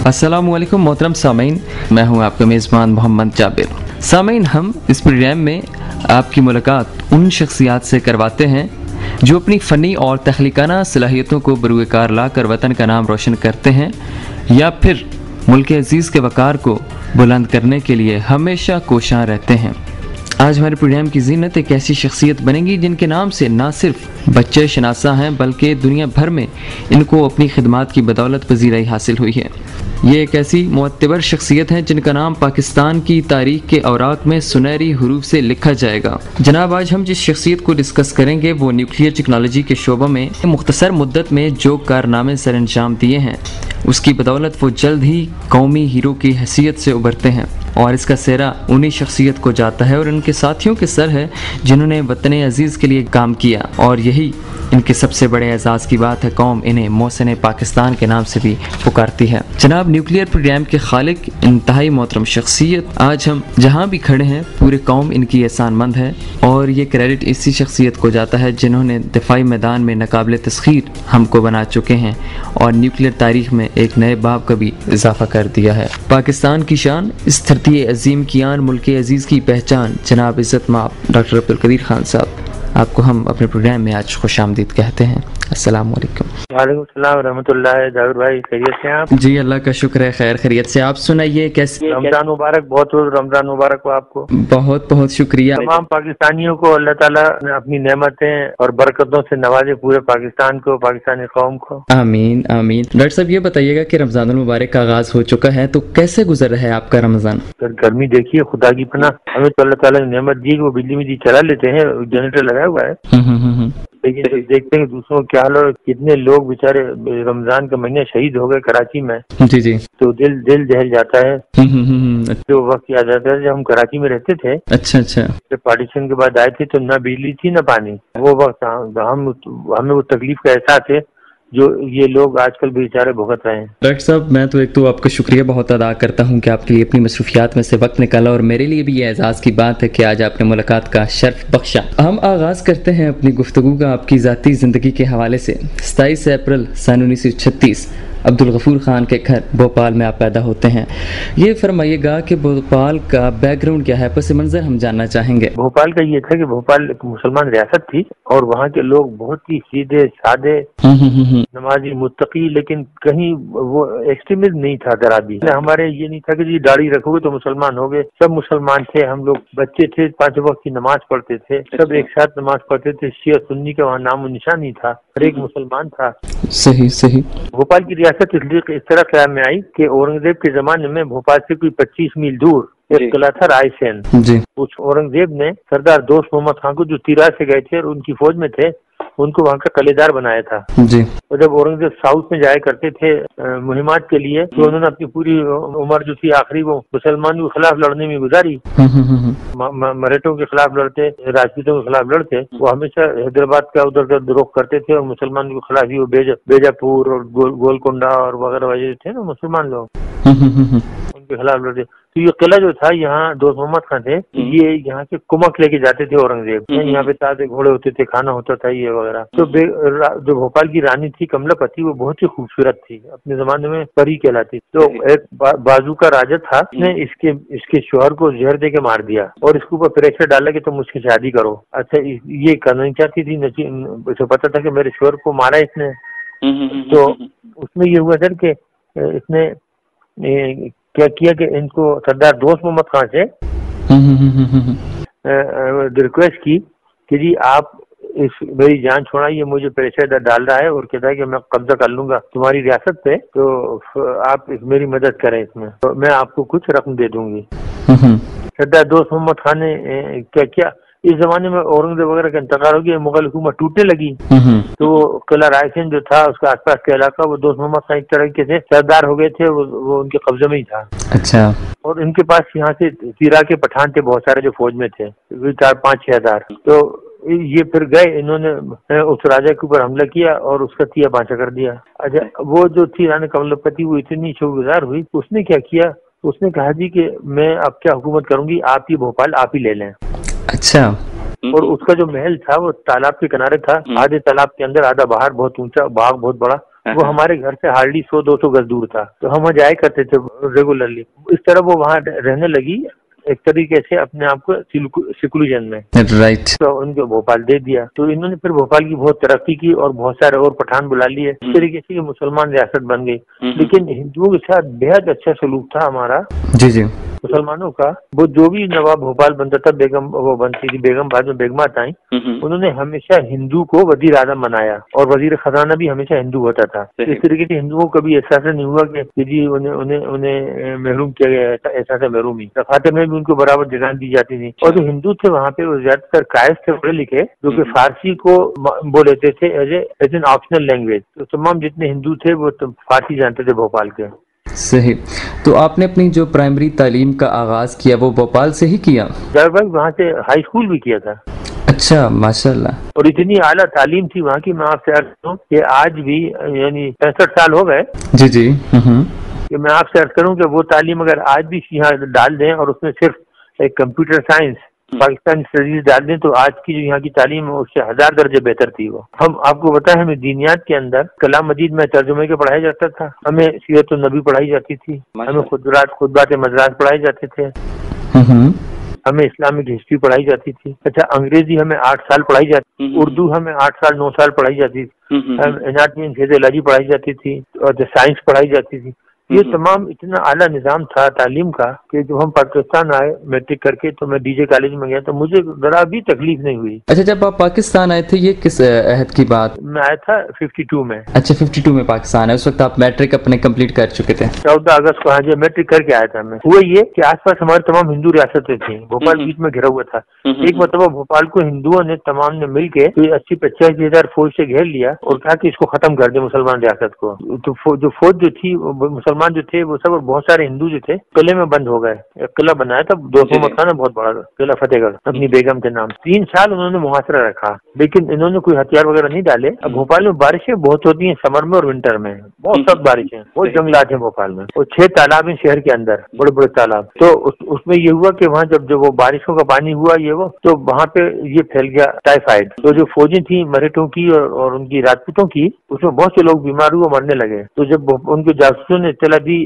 अस्सलामुअलैकुम मोहतरम सामीन, मैं हूं आपका मेज़बान मोहम्मद जाबिर। सामीन, हम इस प्रोग्राम में आपकी मुलाकात उन शख्सियात से करवाते हैं जो अपनी फ़नी और तख्लीकाना सलाहियतों को बरूए कार ला कर वतन का नाम रोशन करते हैं या फिर मुल्क अज़ीज़ के वक़ार को बुलंद करने के लिए हमेशा कोशां रहते हैं। आज हमारे प्रोग्राम की ज़ीनत एक ऐसी शख्सियत बनेगी जिनके नाम से ना सिर्फ बच्चे शनासा हैं बल्कि दुनिया भर में इनको अपनी खिदमात की बदौलत पजीराई हासिल हुई है। ये एक ऐसी मुअत्तबर शख्सियत है जिनका नाम पाकिस्तान की तारीख के औराक में सुनहरी हरूफ से लिखा जाएगा। जनाब, आज हम जिस शख्सियत को डिस्कस करेंगे वो न्यूक्लियर टेक्नोलॉजी के शोबा में मुख्तसर मुद्दत में जो कारनामे सर अंजाम दिए हैं उसकी बदौलत वो जल्द ही कौमी हीरो की हैसियत से उभरते हैं और इसका सेहरा उन्हीं शख्सियत को जाता है और उनके साथियों के सर है जिन्होंने वतन अजीज़ के लिए काम किया और यही इनके सबसे बड़े एजाज़ की बात है। कौम इन्हें मोहसिन पाकिस्तान के नाम से भी पुकारती है। जनाब, न्यूक्लियर प्रोग्राम के खालिक इंतहाई मोहतरम शख्सियत, आज हम जहाँ भी खड़े हैं पूरे कौम इनकी एहसानमंद है और ये क्रेडिट इसी शख्सियत को जाता है जिन्होंने दिफाई मैदान में नाकाबिल तस्खीर हमको बना चुके हैं और न्यूक्लियर तारीख में एक नए बाब का भी इजाफा कर दिया है। पाकिस्तान की शान, इस धरती अजीम की आन, मुल्क अजीज़ की पहचान, जनाब इज़्ज़त माब डॉक्टर अब्दुल कदीर खान साहब, आपको हम अपने प्रोग्राम में आज खुशामदीद कहते हैं। अस्सलाम वालेकुम। वालेकुम सलाम रहमतुल्लाह। जाबिर भाई, खैरियत से हैं आप? जी, अल्लाह का शुक्र है, खैर खैरियत से। आप सुनाइए कैसे? रमजान मुबारक, बहुत रमजान मुबारक हो आपको। बहुत बहुत शुक्रिया। तमाम पाकिस्तानियों को अल्लाह ताला ने अपनी नेमतें और बरकतों से नवाजे, पूरे पाकिस्तान को, पाकिस्तानी कौम को। आमीन आमीन। डॉक्टर साहब, ये बताइएगा कि रमजान मुबारक का आगाज हो चुका है तो कैसे गुजर रहा है आपका रमजान? गर्मी देखिए, खुदा की पनाह, हमें तो अल्लाह ताला ने नेमत दी, वो बिजली में चला लेते हैं, जनरेटर लगाया हुआ है, लेकिन देखते हैं दूसरों के हाल और कितने लोग बेचारे रमजान के महीने शहीद हो गए कराची में। जी जी। तो दिल दहल जाता है। जो वक्त याद आता है जब हम कराची में रहते थे। अच्छा अच्छा। जब पार्टीशन के बाद आए थे तो ना बिजली थी ना पानी। वो वक्त हमें वो तकलीफ का एहसास है जो ये लोग आजकल बेचारे भुगत रहे हैं। डॉक्टर साहब, मैं तो एक तो आपका शुक्रिया बहुत अदा करता हूँ कि आपके लिए अपनी मसरूफियात में से वक्त निकाला और मेरे लिए भी ये एजाज़ की बात है कि आज आपने मुलाकात का शर्फ बख्शा। हम आगाज़ करते हैं अपनी गुफ्तगू का आपकी ज़ाती ज़िंदगी के हवाले से। 27 अप्रैल सन 1936 अब्दुल गफूर खान के घर भोपाल में आप पैदा होते हैं। ये फरमाइएगा कि भोपाल का बैकग्राउंड क्या है, पस मंज़र हम जानना चाहेंगे। भोपाल का ये था कि भोपाल एक मुसलमान रियासत थी और वहाँ के लोग बहुत ही सीधे सादे, नमाजी, मुत्तकी, लेकिन कहीं वो एक्सट्रीमिज्म नहीं था जरा भी। हमारे ये नहीं था कि जी दाढ़ी रखोगे तो मुसलमान हो गए। सब मुसलमान थे, हम लोग बच्चे थे, 5 वक्त की नमाज पढ़ते थे, सब एक साथ नमाज पढ़ते थे। शिया सुन्नी का वहाँ नामो निशान नहीं था, हर एक मुसलमान था। सही सही। भोपाल की रियासत इसलिए इस तरह ख्याल में आई कि औरंगजेब के जमाने में भोपाल से कोई 25 मील दूर एक किला था रायसेन। उस औरंगजेब ने सरदार दोस्त मोहम्मद खान को, जो तिराज से गए थे और उनकी फौज में थे, उनको वहाँ का कलेदार बनाया था जी। और जब औरंगजेब साउथ में जाया करते थे मुहिमात के लिए, तो उन्होंने अपनी पूरी उम्र जो थी आखिरी वो मुसलमानों के खिलाफ लड़ने में गुजारी। मराठों के खिलाफ लड़ते, राजपूतों के खिलाफ लड़ते। वो हमेशा हैदराबाद का उधर रुख करते थे और मुसलमानों के खिलाफ ही वो बेजापुर और गोलकोंडा और वगैरह वगैरह थे ना मुसलमान लोग, उनके खिलाफ लड़ते। तो ये किला जो था, यहाँ दोस्त मोहम्मद खान थे, ये यहाँ से कुमक लेके जाते थे औरंगजेब। यहाँ पे ताजे घोड़े होते थे, खाना होता था ये वगैरह। तो जो भोपाल की रानी थी कमलापति, वो बहुत ही खूबसूरत थी, अपने जमाने में परी कहलाती। तो एक बाजू का राजा था, उसने इसके शोहर को जहर दे के मार दिया और इसके ऊपर प्रेशर डाला कि तुम मुझसे शादी करो। अच्छा, ये करना नहीं चाहती थी, इसे पता था कि मेरे शोहर को मारा इसने। तो उसमें ये हुआ सर कि इसने क्या किया कि इनको सरदार दोस्त मोहम्मद खान से रिक्वेस्ट की कि जी आप मेरी जान छोड़ाइए, मुझे प्रेशर डाल रहा है और कहता है कि मैं कब्जा कर लूंगा तुम्हारी रियासत पे, तो आप मेरी मदद करें इसमें, तो मैं आपको कुछ रकम दे दूंगी। सरदार दोस्त मोहम्मद खान ने क्या किया, इस जमाने में औरंगजेब वगैरह का इंतकाल हो गया, मुगल हुकूमत टूटने लगी। तो किला रायसेन जो था उसका आसपास का इलाका, वो दोस्त मोहम्मद खान एक तरीके से सरदार हो गए थे, वो उनके कब्जे में ही था। अच्छा। और इनके पास यहाँ से तिरा के पठान थे बहुत सारे जो फौज में थे, 4-5-6 हजार। तो ये फिर गए, इन्होंने उस राजा के ऊपर हमला किया और उसका तिया बांचा कर दिया। अच्छा, वो जो थी रानी कमलापति, वो इतनी शुक्रगुजार हुई, उसने क्या किया, उसने कहा जी कि मैं अब क्या हुकूमत करूंगी, आप ये भोपाल आप ही ले लें। अच्छा। और उसका जो महल था वो तालाब के किनारे था, आधे तालाब के अंदर आधा बाहर, बहुत ऊंचा बाग, बहुत बड़ा। वो हमारे घर से हार्डली 100-200 गज दूर था, तो हम वहाँ जाया करते थे रेगुलरली। इस तरह वो वहाँ रहने लगी एक तरीके से अपने आप को सिकुलूजन में, राइट। तो उनको भोपाल दे दिया। तो इन्होंने फिर भोपाल की बहुत तरक्की की और बहुत सारे और पठान बुला लिए, इस तरीके से ये मुसलमान रियासत बन गई। लेकिन हिंदुओं के साथ बेहद अच्छा सलूक था हमारा, जी जी, मुसलमानों का। वो जो भी नवाब भोपाल बनता था, बेगम वो बनती थी, बेगम बाद में बेगमात आई, उन्होंने हमेशा हिंदू को वजीर आजम बनाया और वजीर खजाना भी हमेशा हिंदू होता था। इस तरीके से हिंदुओं को कभी ऐसा नहीं हुआ कि जी उन्हें महरूम किया गया, ऐसा महरूम ही। खाते में भी उनको बराबर जगह दी जाती थी। और जो हिंदू थे वहाँ पे वो ज्यादातर कायस थे, पढ़े लिखे, जो कि फारसी को बोल लेते थे एज एन ऑप्शनल लैंग्वेज। तो तमाम जितने हिंदू थे वो फारसी जानते थे भोपाल के। सही। तो आपने अपनी जो प्राइमरी तालीम का आगाज किया वो भोपाल से ही किया? भाई वहाँ से हाई स्कूल भी किया था। अच्छा, माशाल्लाह। और इतनी आला तालीम थी वहाँ की, मैं आपसे अर्ज करूँ कि आज भी यानी 65 साल हो गए जी जी, कि मैं आपसे अर्ज करूँ कि वो तालीम अगर आज भी यहाँ डाल दें और उसमें सिर्फ एक कंप्यूटर साइंस, पाकिस्तान स्टडीज डाल दें, तो आज की जो यहाँ की तालीम है उससे 1000 दर्जे बेहतर थी वो। हम आपको बताएं, हमें दीनियात के अंदर कलाम मजीद में तर्जुमे के पढ़ाया जाता था, हमें सीरत नबी पढ़ाई जाती थी, हमें खुतबात मजरात पढ़ाए जाते थे, हमें इस्लामिक हिस्ट्री पढ़ाई जाती थी। अच्छा, अंग्रेजी हमें 8 साल पढ़ाई जाती, उर्दू हमें 8 साल 9 साल पढ़ाई जाती थी, एनाटमी एंड फिजियोलॉजी पढ़ाई जाती थी और साइंस पढ़ाई जाती थी। ये तमाम इतना आला निजाम था तालीम का कि जब हम पाकिस्तान आए मैट्रिक करके, तो मैं डीजे कॉलेज में गया तो मुझे जरा भी तकलीफ नहीं हुई। अच्छा, जब आप पाकिस्तान आए थे, ये किस अहद की बात? मैं आया था 52 में। अच्छा, 52 में पाकिस्तान है, उस वक्त आप मैट्रिक अपने कंप्लीट कर चुके थे? 14 अगस्त को, हाँ जी, मैट्रिक करके आया था मैं। हुआ ये कि आसपास हमारे तमाम हिंदू रियासतें थी, भोपाल बीच में घिरा हुआ था। एक मतलब भोपाल को हिंदुओं ने तमाम ने मिल के 80-85 हजार फौज से घेर लिया और कहा कि इसको खत्म कर दे मुसलमान रियासत को। तो जो फौज जो थी, मुसलमान जो थे वो सब, बहुत सारे हिंदू जो थे किले में बंद हो गए। एक किला बनाया था दोस्त मोहम्मद खान ने, बहुत बड़ा किला, फतेहगढ़, अपनी बेगम के नाम। 3 साल उन्होंने मुहासरा रखा, लेकिन इन्होंने कोई हथियार वगैरह नहीं डाले। अब भोपाल में बारिशें बहुत होती हैं, समर में और विंटर में बहुत सख्त बारिशें, बहुत जंगलात हैं भोपाल में, और 6 तालाब हैं शहर के अंदर, बड़े बड़े तालाब। तो उसमें ये हुआ कि वहाँ जब वो बारिशों का पानी हुआ तो वहाँ पे ये फैल गया टाइफाइड। तो जो फौजी थी मराठों की और उनकी राजपूतों की, उसमें बहुत से लोग बीमार हुए, मरने लगे। तो जब उनके जासूसों ने इत्तला दी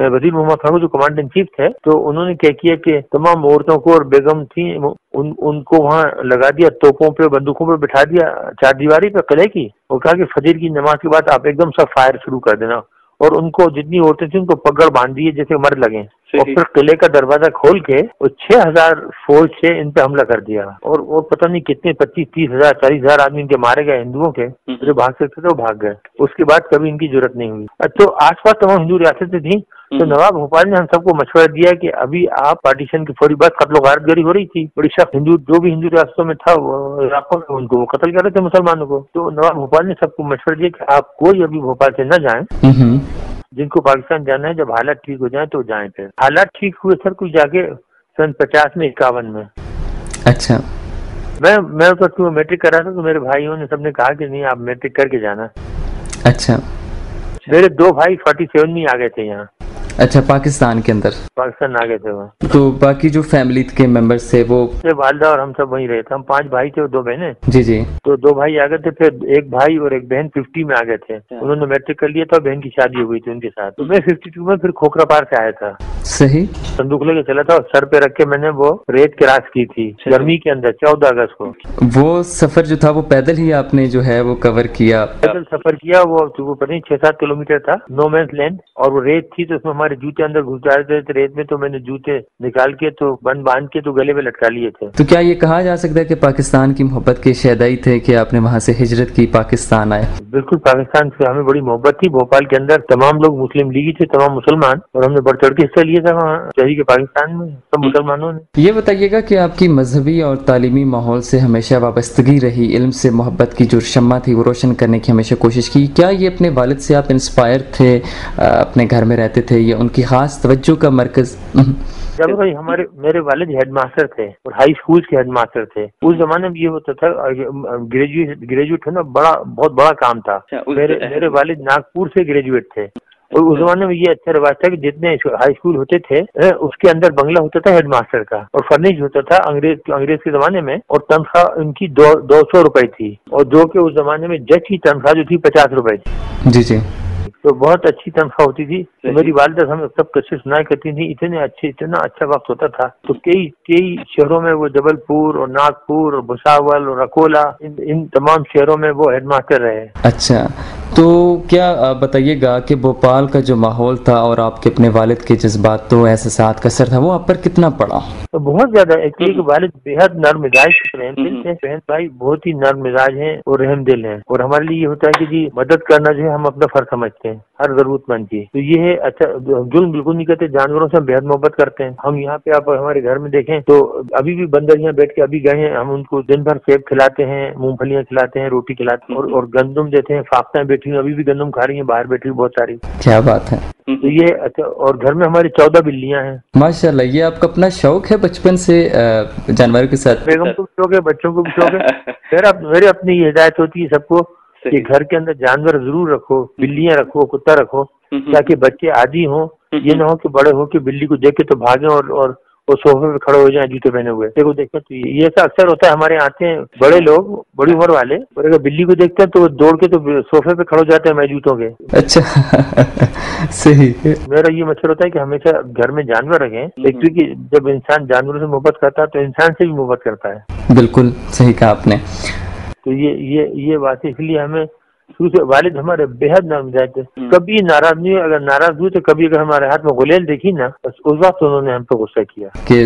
वजीर मोहम्मद खान जो कमांडर इन चीफ थे, तो उन्होंने क्या किया कि तमाम औरतों को और बेगम थी उनको वहाँ लगा दिया, तोपों पे बंदूकों पे बिठा दिया, 4 दीवारी पे किले की, और कहा कि फजर की नमाज के बाद आप एकदम सब फायर शुरू कर देना। और उनको जितनी औरतें थी उनको पगड़ बांध दिए जैसे मर लगे, और फिर किले का दरवाजा खोल के 6000 फौज से इन पे हमला कर दिया। और पता नहीं कितने 25-30 हजार 40 हजार आदमी इनके मारे गए, हिंदुओं के जो भाग सकते थे वो भाग गए। उसके बाद कभी इनकी जरूरत नहीं हुई। तो आसपास तमाम हिंदू रियासतें थी, तो नवाब भोपाल ने हम सबको मशवरा दिया कि अभी आप पार्टीशन की फौरी बात, कत्ल गारतगरी हो रही थी, बड़ी सख्त, हिंदू जो भी हिंदू रियासतों में था इलाकों में उनको वो कत्ल कर रहे थे मुसलमानों को। तो नवाब भोपाल ने सबको मशवरा दिया कि आप कोई अभी भोपाल से न जाएं, जिनको पाकिस्तान जाना है जब हालात ठीक हो जाए तो जाएं। फिर हालात ठीक हुए सर कुछ जाके सन 50 में 51 में। अच्छा, मैं तो मैट्रिक कर रहा था, तो मेरे भाइयों ने सबने कहा कि नहीं आप मैट्रिक करके जाना। अच्छा, मेरे 2 भाई 47 में आ गए थे यहाँ। अच्छा, पाकिस्तान के अंदर? पाकिस्तान आ गए थे वहाँ। तो बाकी जो फैमिली के मेंबर्स थे वो? वालदा और हम सब वहीं रहे थे। हम 5 भाई थे और 2 बहनें। जी जी। तो 2 भाई आ गए थे, फिर एक भाई और एक बहन 50 में आ गए थे। उन्होंने मैट्रिक कर लिया था, बहन की शादी हो गई थी उनके साथ। तो मैं 52 में फिर खोखरा पार से आया था। सही। संदूक लेके चला था और सर पे रख के मैंने वो रेत क्रॉस की थी गर्मी के अंदर 14 अगस्त को। वो सफर जो था वो पैदल ही आपने जो है वो कवर किया? पैदल सफर किया। वो पता नहीं 6-7 किलोमीटर था, नो मैंस लैंड, और वो रेत थी, तो उसमें हमारे जूते अंदर घुस जा रहे थे रेत में। तो मैंने जूते निकाल के तो बांध के तो गले में लटका लिए थे। तो क्या ये कहा जा सकता है कि पाकिस्तान की मोहब्बत के शहदाई थे कि आपने वहाँ से हिजरत की, पाकिस्तान आए? बिल्कुल, पाकिस्तान से हमें बड़ी मोहब्बत थी। भोपाल के अंदर तमाम लोग मुस्लिम लीगी थे, तमाम मुसलमान, और हमने बढ़ चढ़ के हिस्सा लिया था वहाँ शहरी के पाकिस्तान में सब मुसलमानों ने। ये बताइएगा कि आपकी मजहबी और तालीमी माहौल से हमेशा वाबस्तगी रही, इल्म से मोहब्बत की जो शम्मा थी वो रोशन करने की हमेशा कोशिश की। क्या ये अपने वालिद से आप इंस्पायर थे, अपने घर में रहते थे, या उनकी खास तवज्जो का मरकज? जब भाई मेरे वालिद हेडमास्टर थे और हाई स्कूल के हेडमास्टर थे। उस जमाने में ये होता था, ग्रेजुएट होना बहुत बड़ा काम था। मेरे वालिद नागपुर से ग्रेजुएट थे और उस जमाने में ये अच्छा रिवाज था कि जितने हाई स्कूल होते थे उसके अंदर बंगला होता था हेडमास्टर का, और फर्निश होता था अंग्रेज के जमाने में, और तनख्वाह उनकी 200 रुपए थी, और जो कि उस जमाने में जज की तनख्वाह जो थी 50 रुपए थी। जी जी। तो बहुत अच्छी तनख्वाह होती थी। तो मेरी वालिदा हमें सब किस्से सुनाया करती थी, इतना अच्छा वक्त होता था। तो कई शहरों में, वो जबलपुर और नागपुर और भुसावल और अकोला, इन तमाम शहरों में वो हेडमास्टर रहे। अच्छा, तो क्या आप बताइएगा कि भोपाल का जो माहौल था और आपके अपने वालिद के जज्बात तो एहसासात का असर था, वो आप पर कितना पड़ा? तो बहुत ज्यादा। एक वालिद बेहद नर्म मिजाज रहमदिल थे, बहन भाई बहुत ही नर्म मिजाज हैं और रहमदिल हैं, और हमारे लिए ये होता है कि जी मदद करना जो है हम अपना फर्ज समझते हैं हर जरूरतमंद की। तो ये है अच्छा, जुल्म बिल्कुल नहीं करते, जानवरों से हम बेहद मोहब्बत करते हैं। हम यहाँ पे आप हमारे घर में देखें तो अभी भी बंदर यहाँ बैठ के अभी गए हैं, हम उनको दिन भर सेब खिलाते हैं, मूंगफलियां खिलाते हैं, रोटी खिलाते हैं, और गंदम देते हैं। फाख्ता बैठी हुई अभी भी गंदम खा रही है, बाहर बैठी हुई बहुत सारी। क्या बात है। तो ये अच्छा, और घर में हमारी 14 बिल्लियां हैं। माशाल्लाह, ये आपका अपना शौक है बचपन से जानवरों के साथ? बेगम को भी शौक है, बच्चों को भी शौक है। मेरी अपनी हिदायत होती है सबको कि घर के अंदर जानवर जरूर रखो, बिल्लियां रखो, कुत्ता रखो, ताकि बच्चे आदी हों। ये ना हो कि बड़े हो कि बिल्ली को देख के तो भागे और सोफे पे खड़े हो जाए जूते पहने हुए। देखो देखो, तो ये ऐसा अक्सर होता है, हमारे आते हैं बड़े लोग, बड़ी उम्र वाले, और अगर बिल्ली को देखते हैं तो दौड़ के तो सोफे पे खड़े हो जाते हैं मैं जूतों के। अच्छा सही। मेरा ये मशवरा होता है कि हमेशा घर में जानवर रखें, क्योंकि जब इंसान जानवरों से मोहब्बत करता है तो इंसान से भी मोहब्बत करता है। बिल्कुल सही कहा आपने। तो ये बात है, इसलिए हमें शुरू से वालिद हमारे बेहद नरम मिजाज थे, कभी नाराज नहीं हुए। अगर नाराज हुए तो कभी अगर हमारे हाथ में गुलेल देखी ना, बस उस वक्त उन्होंने हम पे गुस्सा किया कि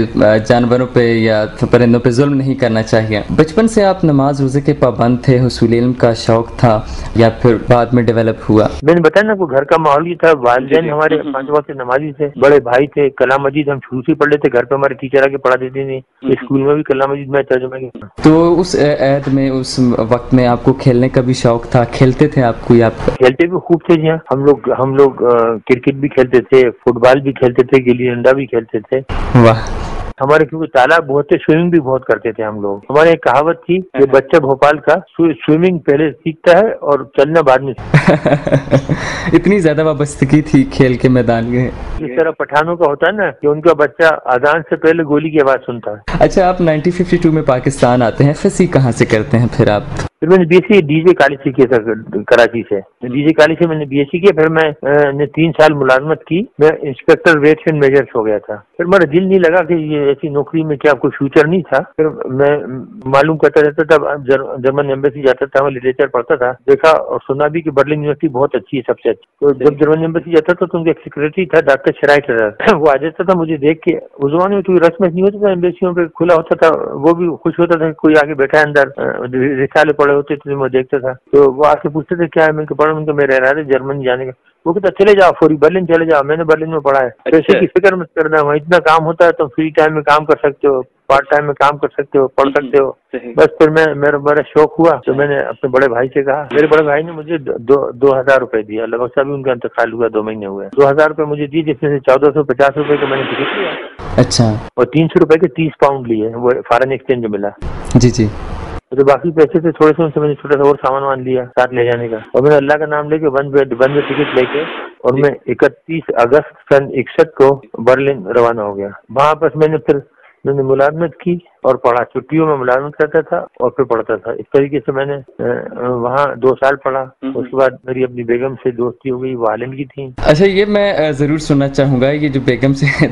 जानवरों पे या परिंदों पे जुल्म नहीं करना चाहिए। बचपन से आप नमाज रोजे के पाबंद थे, हुसूल इल्म का शौक था, या फिर बाद में डेवलप हुआ? मैंने बताया ना, घर का माहौल ही था। वालिदैन हमारे 5 वक्त के नमाजी थे, बड़े भाई थे, कलाम मजीद हम शुरू से पढ़ लेते, घर पे हमारे टीचर आके पढ़ा देते थे, स्कूल में भी कलाम मजीद में तर्जुमा किया। तो उस ऐद में, उस वक्त में आपको खेलने का भी शौक था? खेलते थे आप? कोई आप खेलते भी खूब थे जी। हम लोग क्रिकेट भी खेलते थे, फुटबॉल भी खेलते थे, गिल्ली डंडा भी खेलते थे। वाह। हमारे क्योंकि तालाब बहुत थे, स्विमिंग भी बहुत करते थे हम लोग। हमारे एक कहावत थी कि बच्चा भोपाल का स्विमिंग पहले सीखता है और चलना बाद में इतनी ज्यादा वाबस्तगी थी खेल के मैदान में। इस तरह पठानों का होता है ना कि उनका बच्चा अजान से पहले गोली की आवाज सुनता है। अच्छा, आप 1952 में पाकिस्तान आते हैं, फिर कहाँ से करते हैं फिर आप? फिर मैंने बीएससी डीजे कॉलेज से किया था, कराची से। डीजे कॉलेज से मैंने बीएससी किया। फिर मैं 3 साल मुलाजमत की। मैं इंस्पेक्टर वेट्स एंड मेजर्स हो गया था। फिर मेरा दिल नहीं लगा कि ये ऐसी नौकरी में क्या कोई फ्यूचर नहीं था। फिर मैं मालूम करता रहता था, जर्मन एम्बेसी जाता था, लिटरेचर पढ़ता था, देखा और सुना भी कि बर्लिन यूनिवर्सिटी बहुत अच्छी है, सबसे अच्छी। तो जब जर्मन एम्बेसी जाता था तो उनका एक सेक्रेटरी था, डॉक्टर शराइटर, वो आ जाता था मुझे देख के। उस जमाने में कोई रस्म नहीं होता था, एम्बेसियों पे खुला होता था, वो भी खुश होता था कोई आगे बैठा है अंदर, रिसाले पड़े होते थे, मैं देखता था। तो वो आके पूछते थे क्या है, मैं पढ़ा, उनका मेरा इरादा जर्मनी जाने का। वो कहता चले जाओ फौरी बर्लिन चले जाओ, मैंने बर्लिन में पढ़ा है। पैसे की फिक्र मत करना, वहाँ इतना काम होता है, तुम फ्री टाइम में काम कर सकते हो, पार्ट टाइम में काम कर सकते हो, पढ़ सकते हो। बस फिर मेरा शौक हुआ तो मैंने अपने बड़े भाई से कहा। मेरे बड़े भाई ने मुझे 2,000 रुपए दिया, लगभग सभी उनका इंतकाल हुआ, 2 महीने हुए। 2,000 रुपए मुझे दिए, जिसमें से 1450 रुपए का मैंने टिकट लिया। अच्छा। और 300 रुपए के 30 पाउंड लिए, वो फॉरेन एक्सचेंज मिला। जी जी। तो बाकी पैसे थे थोड़े से, उनसे मैंने छोटा सा और सामान वान लिया साथ ले जाने का। और मैंने अल्लाह का नाम लेके वन वे टिकट लेके, और मैं 31 अगस्त सन 61 को बर्लिन रवाना हो गया। वहाँ पर मैंने मुलाजमत की और पढ़ा। छुट्टियों में मुलाजमत करता था और फिर पढ़ता था। इस तरीके से मैंने वहाँ 2 साल पढ़ा। उसके बाद मेरी अपनी बेगम से दोस्ती हो गई, वो आलिम की थी। अच्छा, ये मैं जरूर सुनना चाहूंगा, ये जो बेगम से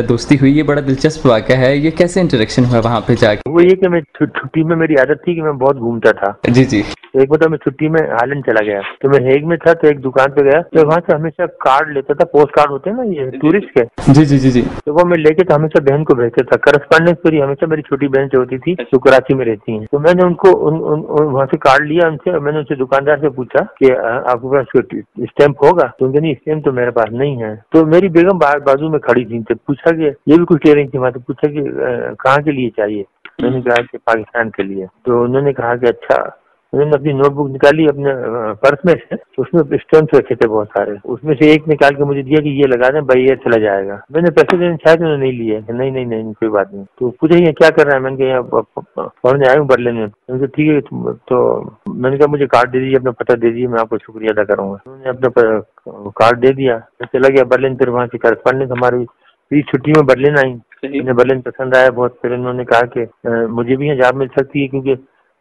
दोस्ती हुई, ये बड़ा दिलचस्प वाक़या है। ये कैसे इंटरेक्शन हुआ वहाँ पे जाके? वो ये कि मैं छुट्टी में, मेरी आदत थी कि मैं बहुत घूमता था। जी जी। एक बार मैं छुट्टी में हालैंड चला गया, तो मैं हेग में था, तो एक दुकान पे गया, तो वहाँ से हमेशा कार्ड लेता था, पोस्ट कार्ड होते हैं ना ये टूरिस्ट के। जी जी जी जी। तो वो मैं लेके तो हमेशा बहन को भेजता था। करस्पॉन्डेंस मेरी हमेशा मेरी छोटी बहन से होती थी, जो कराची में रहती हैं। तो मैंने उनको वहाँ से कार्ड लिया उनसे। मैंने उनसे दुकानदार से पूछा कि आपके पास स्टैम्प होगा? तो उनके नहीं, स्टैम्प तो मेरे पास नहीं है। तो मेरी बेगम बाजू में खड़ी थी, तो पूछा कि ये भी कुछ ले रही थी वहाँ, तो पूछा कि कहाँ के लिए चाहिए? मैंने कहा कि पाकिस्तान के लिए। तो उन्होंने कहा कि अच्छा, उन्होंने अपनी नोटबुक निकाली अपने पर्स में से, तो उसमें स्टोन्स रखे थे बहुत सारे, उसमें से एक निकाल के मुझे दिया कि ये लगा दें, बाई एयर चला जाएगा। मैंने पैसे देने चाहे तो उन्होंने नहीं लिए, नहीं नहीं नहीं कोई बात नहीं। तो पूछे ये क्या कर रहा है, मैंने कहा यहाँ पढ़ने आया हूँ बर्लिन में। उनसे ठीक है, तो मैंने कहा मुझे कार्ड दे दीजिए, अपना पता दे दीजिए, मैं आपको शुक्रिया अदा करूंगा। उन्होंने अपना कार्ड दे दिया, चला गया बर्लिन। फिर वहाँ से करस्पॉन्डेंस हमारी इस छुट्टी में बर्लिन आई, मुझे बर्लिन पसंद आया बहुत। फिर उन्होंने कहा कि मुझे भी यहाँ जॉब मिल सकती है, क्योंकि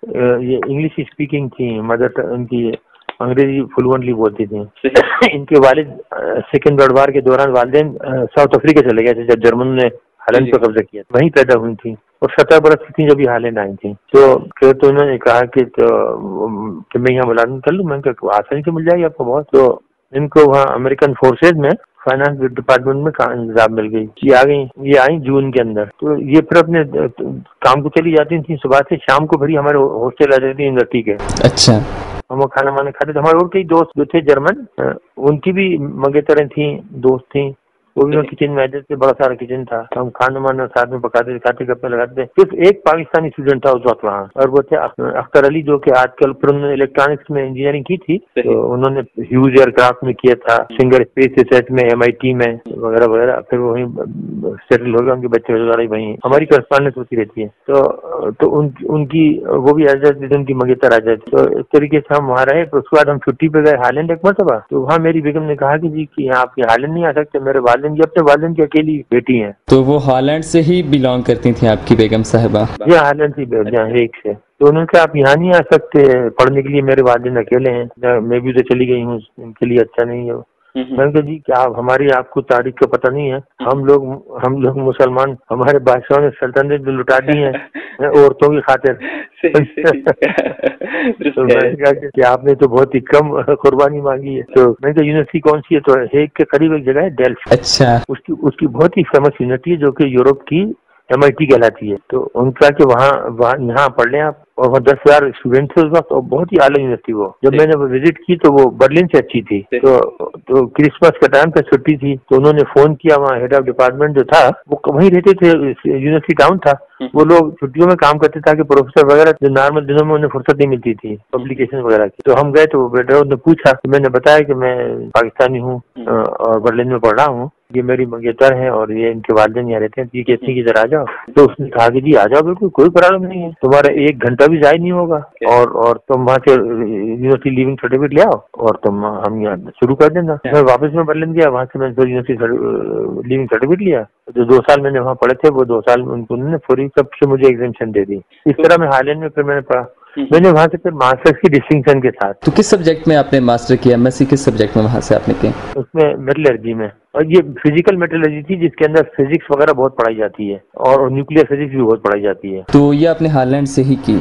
ये इंग्लिश स्पीकिंग थी, मदर उनकी अंग्रेजी फ्लुएंटली बोलती थी। इनके वालिद सेकेंड वर्ल्ड वार के दौरान वालिदैन साउथ अफ्रीका चले गए थे, जब जर्मन ने हालैंड पर कब्जा किया, वहीं पैदा हुई थी और 17 बरस की थी जब ये हालैंड आई थी। तो फिर तो उन्होंने कहा कि मैं यहाँ मुलाजिम कर लूँ। मैंने कहा आसानी से मिल जाएगी आपको बहुत। तो इनको वहाँ अमेरिकन फोर्सेज में फाइनेंस डिपार्टमेंट में जॉब मिल गई। ये आ गई, ये आई जून के अंदर। तो ये फिर अपने काम को चली जाती थी सुबह से शाम को, फिर हमारे हॉस्टल आ जाती थी यूनिवर्सिटी के। अच्छा। हम वो खाना वाना खाते थे। हमारे और कई दोस्त जो थे जर्मन, उनकी भी मंगेतरें थी, दोस्त थी, वो भी किचन में आते थे, बड़ा सारा किचन था, हम खाना वाना साथ में पकाते थे, खाते गप्पे लगाते थे। सिर्फ एक पाकिस्तानी स्टूडेंट था उस वक्त वहाँ, और वो थे अख्तर अली, जो कि आजकल फिर उन्होंने इलेक्ट्रॉनिक्स में इंजीनियरिंग की थी, तो उन्होंने ह्यूज एयरक्राफ्ट में किया था, सिंगर स्पेस रिसर्च में, MIT में वगैरह वगैरह। फिर वहीं सेटल हो गया, उनके बच्चे वगैरह वहीं, हमारी करस्पॉन्डेंस होती रहती है। तो उनकी वो भी आ जाती थी, उनकी मंगेतर आ जाती। तो इस तरीके से हम वहाँ रहे। उसके बाद हम छुट्टी पे गए हालैंड एक मरतबा। तो वहाँ मेरी बेगम ने कहा कि जी कि आप हालैंड नहीं आ सकते, मेरे वालिद ये अपने वालिद की अकेली बेटी हैं। तो वो हालैंड से ही बिलोंग करती थी आपकी बेगम साहिबा? ये हालैंड से एक से। तो उन्होंने कहा आप यहाँ नहीं आ सकते पढ़ने के लिए, मेरे वालिद अकेले हैं, मैं भी तो चली गई हूँ, इनके लिए अच्छा नहीं है। मैंने कहा जी क्या हमारी आपको तारीख का पता नहीं है, हम लोग मुसलमान, हमारे बादशाहों ने सल्तनत लुटा दी है औरतों की खातिर। तो मैंने कहा कि आपने तो बहुत ही कम कुर्बानी मांगी है। तो मैंने कहा यूनिवर्सिटी कौन सी है? तो हेग के करीब एक जगह है डेल्फ। अच्छा। उसकी बहुत ही फेमस यूनिवर्सिटी है, जो कि यूरोप की MIT कहलाती है। तो उनका कि वहाँ यहाँ पढ़ लें आप, और वहाँ 10,000 स्टूडेंट थे उस वक्त, और बहुत ही आला यूनिवर्सिटी वो। जब मैंने वो विजिट की तो वो बर्लिन से अच्छी थी। तो क्रिसमस का टाइम पे छुट्टी थी, तो उन्होंने फोन किया, वहाँ हेड ऑफ डिपार्टमेंट जो था वो वहीं रहते थे, यूनिवर्सिटी टाउन था, वो लोग छुट्टियों में काम करते ताकि प्रोफेसर वगैरह जो नॉर्मल दिनों में उन्हें फुर्सत नहीं मिलती थी पब्लिकेशन वगैरह की। तो हम गए तो वेटर ने पूछा, तो मैंने बताया कि मैं पाकिस्तानी हूँ और बर्लिन में पढ़ रहा हूँ, ये मेरी मंगेतर हैं और ये इनके वालिदैन यहाँ रहते हैं, ये कहती है कि इधर आ जाओ। तो उसने कहा कि जी आ जाओ, बिल्कुल कोई प्रॉब्लम नहीं है, तुम्हारा 1 घंटा भी जाया नहीं होगा, और तुम वहाँ से यूनिवर्सिटी लीविंग सर्टिफिकेट ले आओ और तुम हम यहाँ शुरू कर देना। मैं वापस में बर्लिन गया, वहाँ से मैंने यूनिवर्सिटी लीविंग सर्टिफिकेट लिया। जो 2 साल मैंने वहाँ पढ़े थे, वो 2 साल उन्होंने पूरी सबसे मुझे एग्जामिशन दे दी। इस तरह मैं हालैंड में फिर मैंने पढ़ा। मैंने वहाँ से फिर मास्टर्स की डिस्टिंक्शन के साथ। तो किस सब्जेक्ट में आपने मास्टर किया? MSc किस सब्जेक्ट में वहाँ से आपने किया? उसमें मेटलर्जी में, और ये फिजिकल मेटलर्जी थी जिसके अंदर फिजिक्स वगैरह बहुत पढ़ाई जाती है और न्यूक्लियर फिजिक्स भी बहुत पढ़ाई जाती है। तो ये आपने हालैंड से ही की?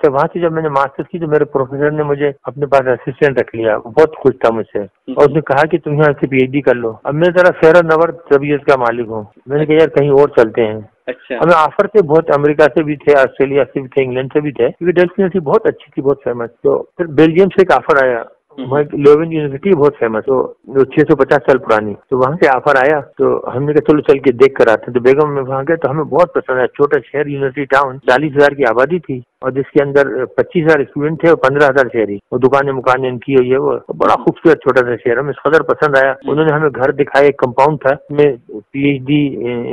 वहाँ से जब मैंने मास्टर्स की तो मेरे प्रोफेसर ने मुझे अपने पास असिस्टेंट रख लिया, बहुत खुश था मुझसे, और उसने कहा कि तुम यहाँ से PhD कर लो। अब मैं जरा फेयर नवर तबीयत का मालिक हूँ, मैंने कहा यार कहीं और चलते हैं। अच्छा। हमें ऑफर थे बहुत, अमेरिका से भी थे, ऑस्ट्रेलिया से भी थे, इंग्लैंड से भी थे, क्योंकि डेल्फ यूनिवर्सिटी बहुत अच्छी थी, बहुत फेमस। तो फिर बेल्जियम से एक ऑफर आया, लेवेन यूनिवर्सिटी बहुत फेमस, तो 650 साल पुरानी, तो वहाँ से ऑफर आया। तो हमने कहा चलो चल के देख कर आते। तो बेगम में वहाँ गए तो हमें बहुत पसंद आया। छोटा शहर, यूनिवर्सिटी टाउन, 40,000 की आबादी थी, और जिसके अंदर 25,000 स्टूडेंट थे और 15,000 शहरी, और दुकानें मुकानें इनकी हुई है। वो बड़ा खूबसूरत छोटा सा शहर, हमें कदर पसंद आया। उन्होंने हमें घर दिखाया, एक कंपाउंड था, में PhD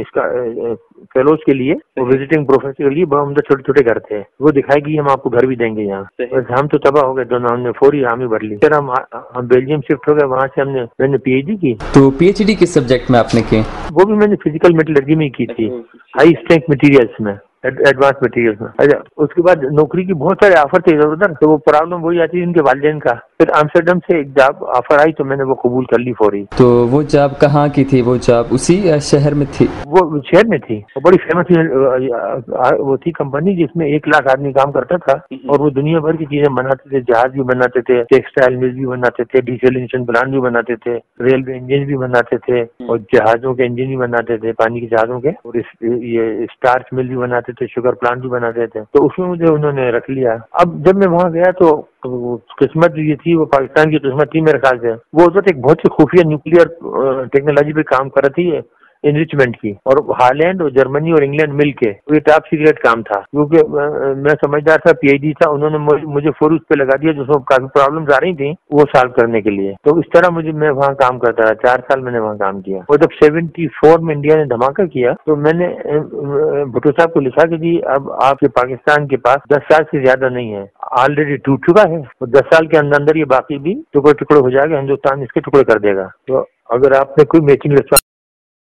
इसका फेलोज के लिए, वो विजिटिंग प्रोफेसर के लिए बड़ा उम्दा छोटे छोटे घर थे, वो दिखाया कि हम आपको घर भी देंगे यहाँ। बस हम तो तबाह हो गए दोनों, हमने फौरी हामी भर ली। फिर हम बेल्जियम शिफ्ट हो गए, वहाँ से मैंने PhD की। तो PhD किस सब्जेक्ट में आपने की? वो भी मैंने फिजिकल मेटलर्जी में की थी, हाई स्ट्रेंथ मटेरियल्स में, एडवांस मटेरियल्स में। अच्छा, उसके बाद नौकरी की बहुत सारे ऑफर थे इधर उधर, तो वो प्रॉब्लम वही आती है इनके वालिदैन का। फिर आम्स्टरडम से एक जॉब ऑफर आई, तो मैंने वो कबूल कर ली फौरी। तो वो जॉब कहाँ की थी? वो जॉब उसी शहर में थी? वो शहर में थी, वो बड़ी फेमस वो थी कंपनी जिसमें 1 लाख आदमी काम करता था, और वो दुनिया भर की चीजें बनाते थे, जहाज भी बनाते थे, टेक्सटाइल मिल भी बनाते थे, डिसलिनेशन प्लांट भी बनाते थे, रेलवे इंजन भी बनाते थे, और जहाजों के इंजन भी बनाते थे, पानी के जहाजों के, और ये स्टार्च मिल भी बनाते थे, शुगर प्लांट भी बनाते थे। तो उसमें मुझे उन्होंने रख लिया। अब जब मैं वहाँ गया तो किस्मत ये थी, वो पाकिस्तान की किस्मत थी मेरे ख्याल से, वो उस वक्त एक बहुत ही खुफिया न्यूक्लियर टेक्नोलॉजी पे काम कर रही थी, एनरिचमेंट की, और हालैंड और जर्मनी और इंग्लैंड मिलके, ये टॉप सीक्रेट काम था, क्योंकि मैं समझदार था, पीएचडी था, उन्होंने मुझे फोर्स पे लगा दिया, जिसमें काफी प्रॉब्लम्स आ रही थी वो सॉल्व करने के लिए। तो इस तरह मैं वहाँ काम करता रहा, 4 साल मैंने वहाँ काम किया। और जब 74 में इंडिया ने धमाका किया तो मैंने भुट्टो साहब को लिखा कि जी अब आपके पाकिस्तान के पास 10 साल से ज्यादा नहीं है, ऑलरेडी टूट चुका है, और 10 साल के अंदर ये बाकी भी टुकड़े टुकड़े हो जाएगा, हिंदुस्तान इसके टुकड़े कर देगा। तो अगर आपने कोई मैचिंग